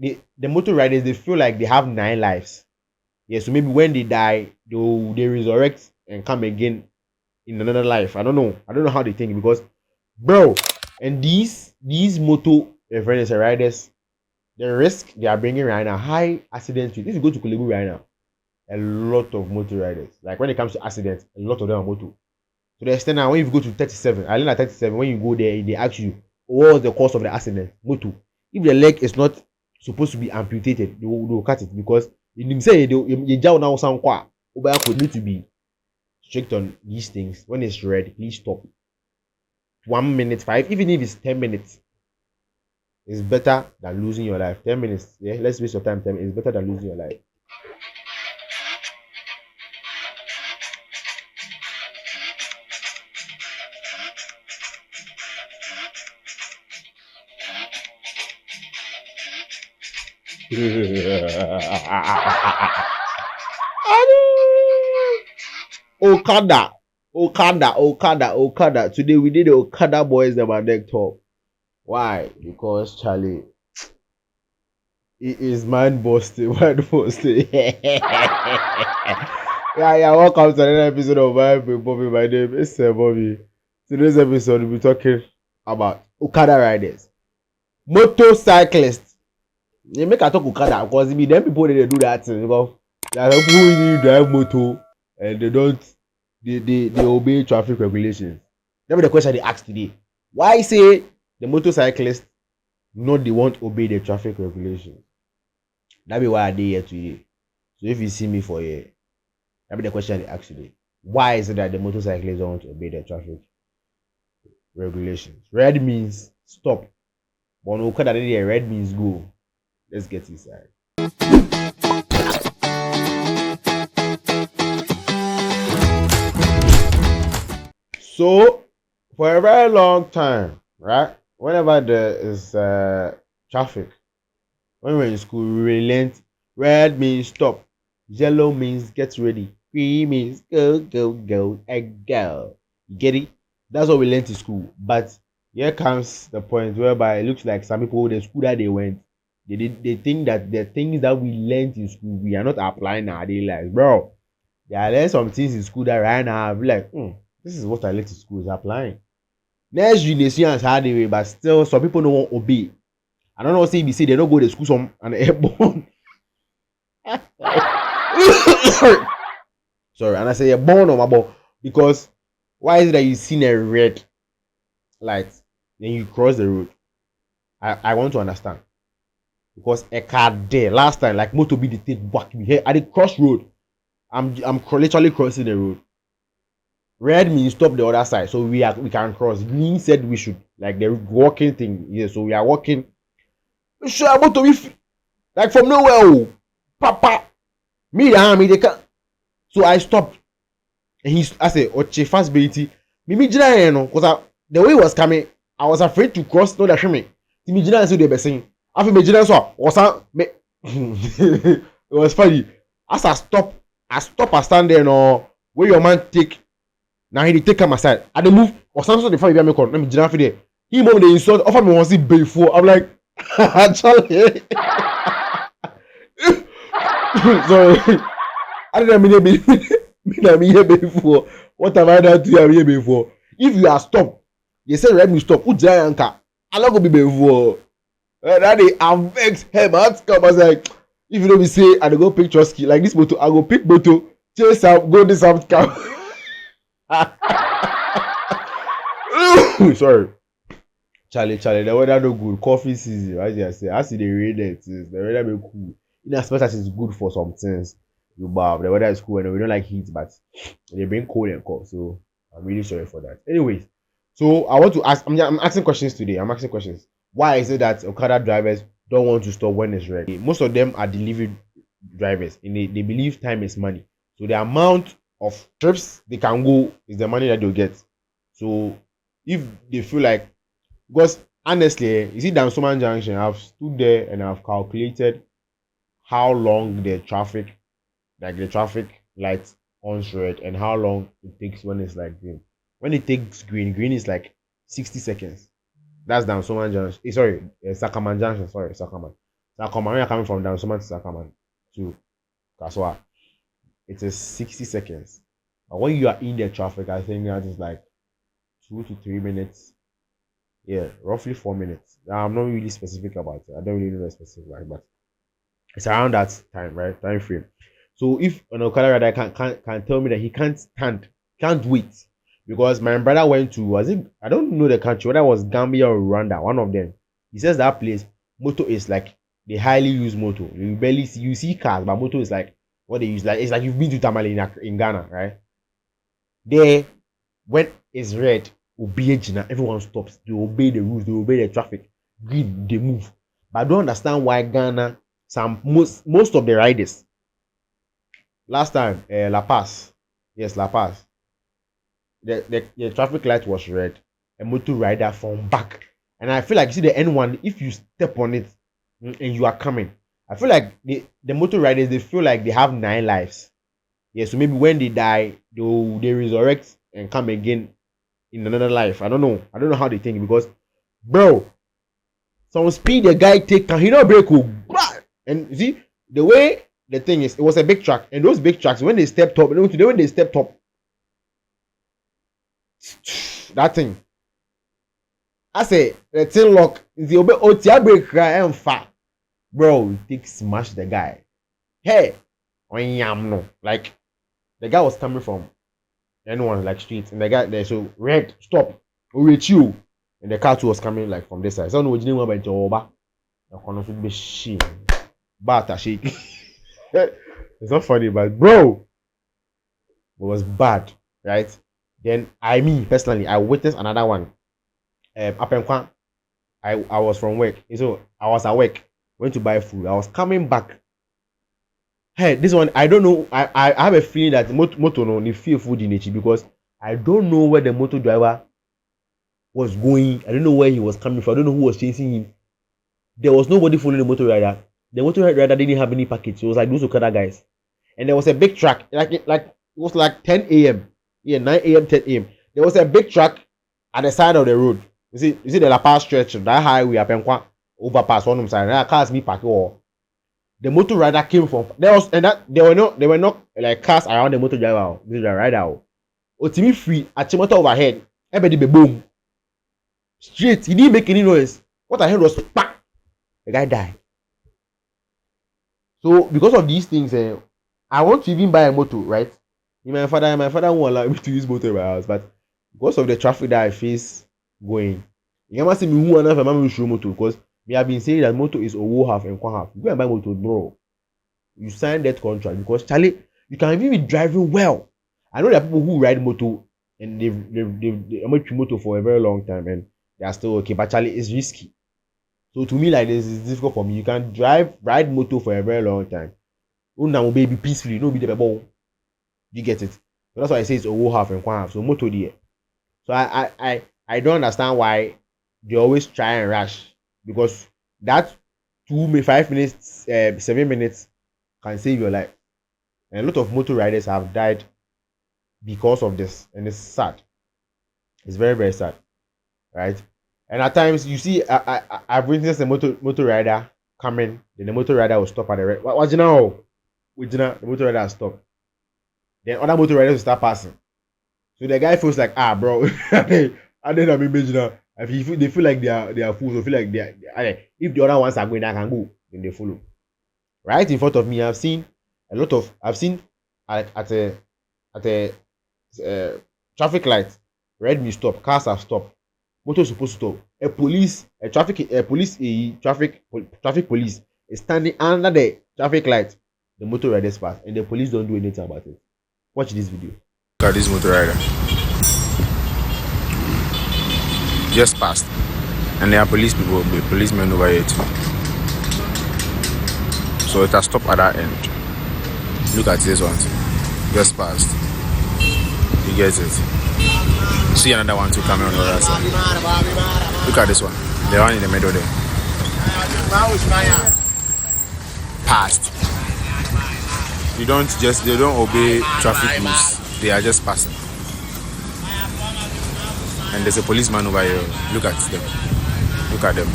the motor riders, they feel like they have 9 lives. Yeah, so maybe when they die, they resurrect and come again in another life. I don't know how they think because, bro, and these motor influencer riders, the risk they are bringing right now, high accident rate. If you go to Kulebu right now, a lot of motor riders, like when it comes to accidents, a lot of them are motor. To the extent now, when you go to 37, I learned at 37, when you go there, they ask you, what was the cause of the accident? Motor. If the leg is not supposed to be amputated, they will cut it because you say you now sound quite need to be strict on these things. When it's red, please stop. 1 minute, 5, even if it's 10 minutes, it's better than losing your life. 10 minutes, yeah, let's waste your time. 10 minutes, it's better than losing your life. Okada, Okada. Today we did the Okada boys that were deck top. Why? Because Charlie, it is mind busting, mind busting. Yeah. Welcome to another episode of Bobby. My name is Bobby. Today's episode we'll be talking about Okada riders, motorcyclists. They make a talk Okada because it be them people they do that thing because there are people who really drive motor and they obey traffic regulations. That be the question they asked today. Why say the motorcyclists not the one to obey the traffic regulations? That be why I did here today. So if you see me for here, that be the question they asked today. Why is it that the motorcyclists don't want to obey the traffic regulations? Red means stop. But on Okada red means go. Let's get inside. So, for a very long time, right? Whenever there is traffic, when we're in school, we learned red means stop, yellow means get ready, green means go, and go. You get it? That's what we learned in school. But here comes the point whereby it looks like some people, the school that they went, they think that the things that we learned in school we are not applying our daily lives, bro. They are learning some things in school that right now I'll be like, this is what I learned in school is applying. Next generation has hard way, but still some people don't want to obey. I don't know say if you say they don't go to school some and airborne. Sorry, and I say you're born on my ball because why is it that you seen a red light then you cross the road? I want to understand. Because a car there last time, like motor be the take back me here at the crossroad. I'm literally crossing the road. Red means stop the other side, so we can cross. Green said we should, like the walking thing. Yeah, so we are walking. Sure, motor be like from nowhere. Oh, papa, me they can. So I stopped, and I said, "Oche fast baity." Me jina no, cause the way he was coming, I was afraid to cross. No, that me. Me jina so they be saying. After me jina so was it was funny. As I stand there no where your man take now he take him aside. I dey move or something the fight me call. Let me jina for there. He mom dey insult offer me one see before. I'm like Charlie. Sorry. I didn't mean here before. What have I done to you here before? If you are stopped, you say let me stop. Who giant car? I not go be before. That day I'm vexed. Hey man, come. I was like, if you don't be say I go pick Trusky like this motor, I go pick motor, chase out, go this out car. Sorry. Charlie, the weather no good. Coffee season, as I say. I see the rain it is. The weather be cool. In as much as it's good for some things, you bow. The weather is cool and we don't like heat, but they bring cold and cold. So I'm really sorry for that. Anyways, so I want to ask. I'm asking questions today. I'm asking questions. Why is it that Okada drivers don't want to stop when it's red? Most of them are delivery drivers and they believe time is money. So the amount of trips they can go is the money that they'll get. So if they feel like, because honestly, you see down Suman Junction, I've stood there and I've calculated how long the traffic lights on red and how long it takes when it's like green. When it takes green is like 60 seconds. That's down Suman Junction. Sakaman Junction. Sorry, Sakaman. Sakoma, when you're coming from down, someone to Sakama to Kaswa, it is 60 seconds. But when you are in the traffic, I think that is like 2 to 3 minutes. Yeah, roughly 4 minutes. I'm not really specific about it. I don't really know the specific, like, but it's around that time, right? Time frame. So if an Okada rider can tell me that he can't wait, because my brother went to, was it, I don't know the country, whether it was Gambia or Rwanda, one of them. He says that place, moto is like they highly use moto. You barely see, you see cars, but moto is like what they use. Like it's like you've been to Tamale in Ghana, right? There, when it's red, obey Gina, everyone stops. They obey the rules, they obey the traffic. Green, they move. But I don't understand why Ghana, most of the riders. Last time, La Paz, yes, La Paz. The traffic light was red. A motor rider from back, and I feel like, you see the N1. If you step on it and you are coming, I feel like the motor riders, they feel like they have 9 lives. Yeah, so maybe when they die, they resurrect and come again in another life. I don't know. I don't know how they think, because, bro, some speed the guy take, can he not break? And you see the way the thing is, it was a big truck, and those big trucks, when they stepped up, when they stepped up, that thing, I say the thing lock, the obey OTA break and fat, bro, it take smash the guy. Hey, no, like the guy was coming from anyone like street, and the guy there, so red stop, with you, and the car too was coming like from this side. So no, we didn't want to over. The corner should be shit, but I shake. It's not funny, but bro, it was bad, right? Then me personally, I witnessed another one. Up and I was from work, so I was at work, went to buy food. I was coming back. Hey, this one, I don't know. I have a feeling that motor no feel food in it, because I don't know where the motor driver was going. I don't know where he was coming from. I don't know who was chasing him. There was nobody following the motor rider. The motor rider didn't have any package. It was like those Okada guys. And there was a big truck, like it was like 10 a.m. Yeah, 9 a.m., 10 a.m. There was a big truck at the side of the road. You see the La Paz stretch, that highway up and overpass one side. That cars me park all. The motor rider came from there were not like cars around the motor driver, the rider. Otimi free at motor overhead. Everybody be boom. Straight, he didn't make any noise. What I heard was bang. The guy died. So because of these things, I want to even buy a motor, right? My father won't allow me to use motor in my house, but because of the traffic that I face going, you never see me who enough a man show motor, because we have been saying that motor is owo half and one half. Go and buy motor, bro. You sign that contract, because Charlie, you can even be driving well. I know there are people who ride motor and they've motor for a very long time and they are still okay, but Charlie, it's risky. So to me, like this is difficult for me. You can ride motor for a very long time. Oh, now baby peacefully, no be the ball. You get it? So that's why I say it's owo half and one half. So motor there. So I don't understand why they always try and rush, because that 5 minutes, 7 minutes can save your life. And a lot of motor riders have died because of this, and it's sad. It's very, very sad, right? And at times you see, I've witnessed a motor rider coming, then the motor rider will stop at the red. What you know? The motor rider will stop. Then other motor riders will start passing. So the guy feels like, bro, I didn't imagine now. They feel like they are fools, or feel like if the other ones are going, I can go, then they follow. Right in front of me, I've seen at a traffic light, red me stop, cars have stopped, motor is supposed to stop. Traffic police is standing under the traffic light. The motor riders pass, and the police don't do anything about it. Watch this video. Look at this motor rider. Just passed, and there are policemen over here too. So it has stopped at that end. Look at this one too. Just passed. You get it. See another one too coming on the other side. Look at this one. The one in the middle there. Passed. They don't obey traffic rules. They are just passing. And there's a policeman over here. Look at them. Look at them.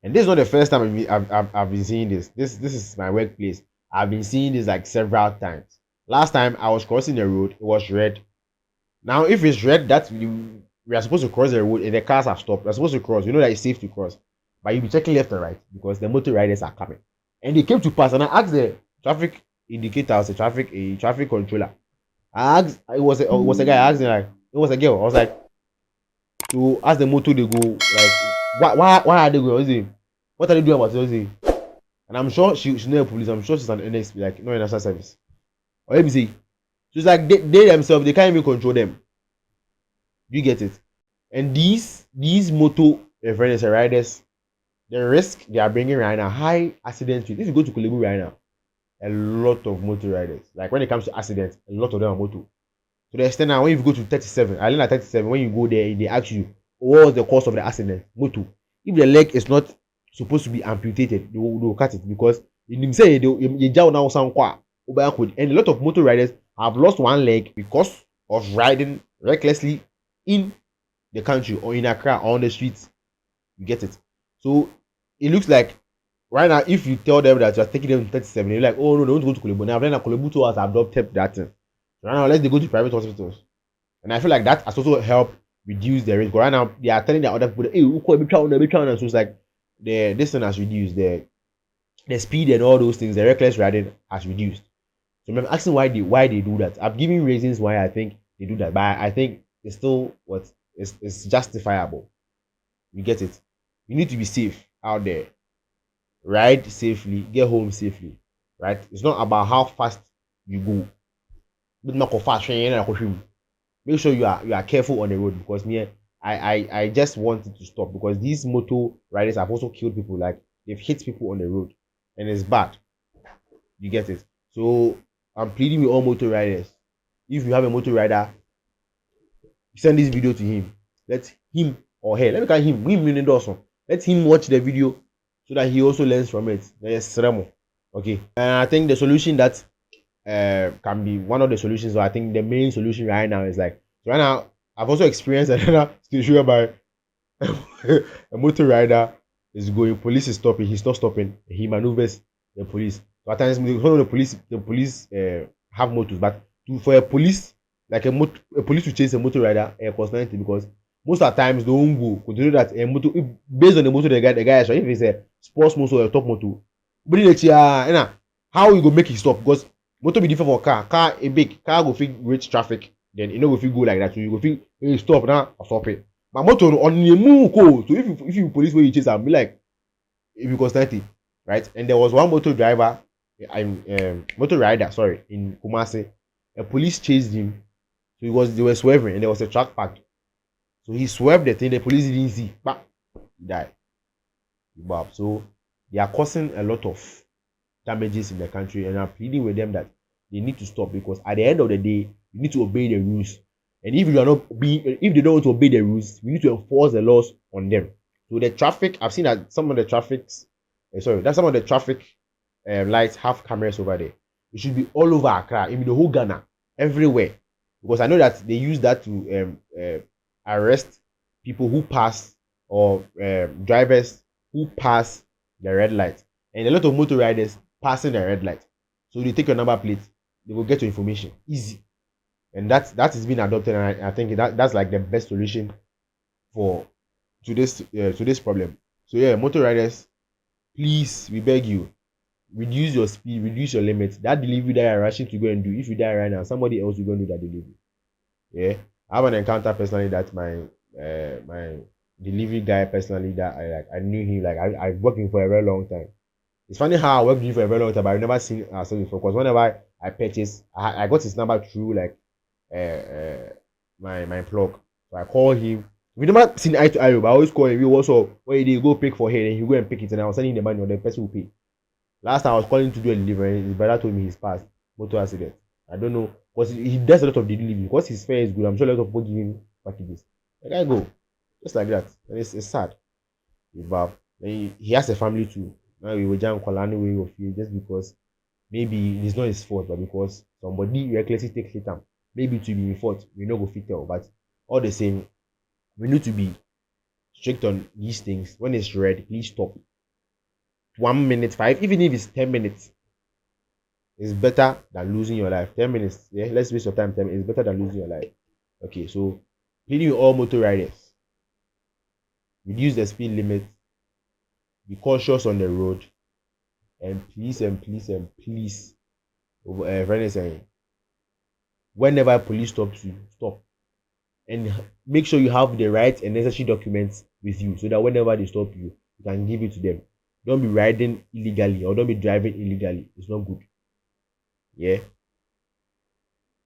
And this is not the first time I've been seeing this. This is my workplace. I've been seeing this like several times. Last time I was crossing the road, it was red. Now, if it's red, we are supposed to cross the road and the cars have stopped. We're supposed to cross. You know that it's safe to cross. But you'll be checking left and right because the motor riders are coming. And they came to pass, and I asked the traffic indicator, a traffic controller. I asked, it was a guy. I asked him like, it was a girl. I was like, to ask the motor they go like, why are they going? I was saying, what are they doing about it? I was saying, and I'm sure she's not a police. I'm sure she's an NXP, like not a national service. Or let me see. So it's like they themselves, they can't even control them. You get it? And these motor riders, the risk they are bringing right now, high accident rate. If you go to Kulebu right now, a lot of motor riders. Like when it comes to accidents, a lot of them are motor. To the extent now, when you go to 37, I learned at 37, when you go there, they ask you, what was the cause of the accident? Motor. If the leg is not supposed to be amputated, they will cut it because you say you now sound quite. And a lot of motor riders have lost one leg because of riding recklessly in the country or in Accra or on the streets. You get it? So it looks like right now, if you tell them that you're taking them to 37, they're like, oh no, they want to go to Kolebu. Now, then Kolebu to us have adopted that thing. So right now, let's they go to private hospitals. And I feel like that has also helped reduce the risk. But right now, they are telling the other people, hey, so it's like this thing has reduced, the speed and all those things, the reckless riding has reduced. So I'm asking why they do that. I've given reasons why I think they do that, but I think it's still it's justifiable. You get it? You need to be safe out there. Ride safely, get home safely. Right? It's not about how fast you go. Make sure you are careful on the road because me, I just wanted to stop because these motor riders have also killed people. Like they've hit people on the road, and it's bad. You get it? So I'm pleading with all motor riders. If you have a motor rider, send this video to him. Let him or her, let me call him Dawson. Let him watch the video so that he also learns from it. Okay. And I think the solution that can be one of the solutions, or I think the main solution right now is like right now I've also experienced another situation whereby a motor rider is going, police is stopping, he's not stopping, he maneuvers the police. So at times some of the police have motors, but for a police like a police to chase a motor rider cost 90 because most of the times they won't go. Consider that a motor based on the motor the guy is right. If it's a sports motor or a top motor, but how you go make it stop because motor be different for car a big car go fit reach traffic then you know if you go like that so you go fit stop now or stop it. But motor on the move go so if you police wey you chase am be like if you cost 90, right? And there was one motor driver motor rider sorry in Kumasi. A police chased him, so they were swerving and there was a truck parked. So he swerved the thing, the police didn't see, but he died. So they are causing a lot of damages in the country, and I'm pleading with them that they need to stop because at the end of the day, you need to obey the rules. And if you are not if they don't want to obey the rules, we need to enforce the laws on them. So the traffic, I've seen that some of the traffic lights have cameras over there. It should be all over Accra, in the whole Ghana, everywhere, because I know that they use that to arrest people who pass or drivers who pass the red light, and a lot of motor riders passing the red light. So they take your number plate, they will get your information easy, and that is being adopted. And I think that's like the best solution for to this problem. So yeah, motor riders, please, we beg you, reduce your speed, reduce your limits. That delivery that you're rushing to go and do, if you die right now, somebody else will go and do that delivery. Yeah, I have an encounter personally that my delivery guy personally that I knew him, like I worked with him for a very long time. It's funny how I worked with him for a very long time, but I've never seen ourselves before. Because whenever I purchase, I got his number through like my plug. So I call him. We never seen eye to eye, but I always call him. We also where they go pick for him, and he go and pick it, and I was sending the money, or the person will pay. Last time I was calling to do a delivery, his brother told me he's passed motor accident. I don't know because he does a lot of delivery because his fare is good. I'm sure a lot of people give him packages. The guy go just like that, and it's sad. But he has a family too. Now we were just calling way of you just because maybe it's not his fault, but because somebody recklessly takes it down. Maybe to be in fault, we not go fit tell. But all the same, we need to be strict on these things. When it's red, please stop. 1 minute, 5, even if it's 10 minutes, it's better than losing your life. 10 minutes, yeah, let's waste your time. 10 minutes, it's better than losing your life. Okay, so pleading with all motor riders, reduce the speed limit, be cautious on the road, and please friend is saying, whenever police stops you, stop, and make sure you have the right and necessary documents with you, so that whenever they stop you, you can give it to them. Don't be riding illegally or don't be driving illegally. It's not good. Yeah.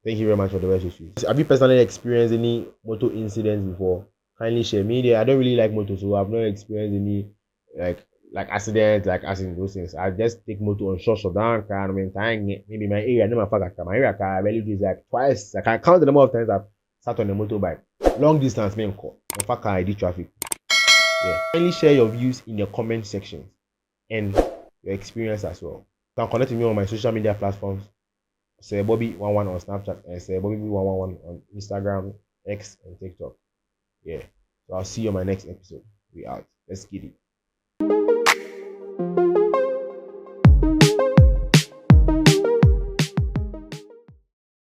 Thank you very much for the rest of you. Have you personally experienced any motor incidents before? Kindly share. Me, I don't really like motor, so I've not experienced any like accidents, like as in those things. I just take motor on short down car. I mean, maybe my area, never forget my area car. I really do is like twice. I can count the number of times I've sat on a motorbike. Long distance, main call. In fact, I did traffic. Yeah. Kindly share your views in the comment section and your experience as well. You can connect with me on my social media platforms. Say Bobby11 on Snapchat and say Bobby111 on Instagram, X, and TikTok. Yeah. So I'll see you on my next episode. We out. Let's get it.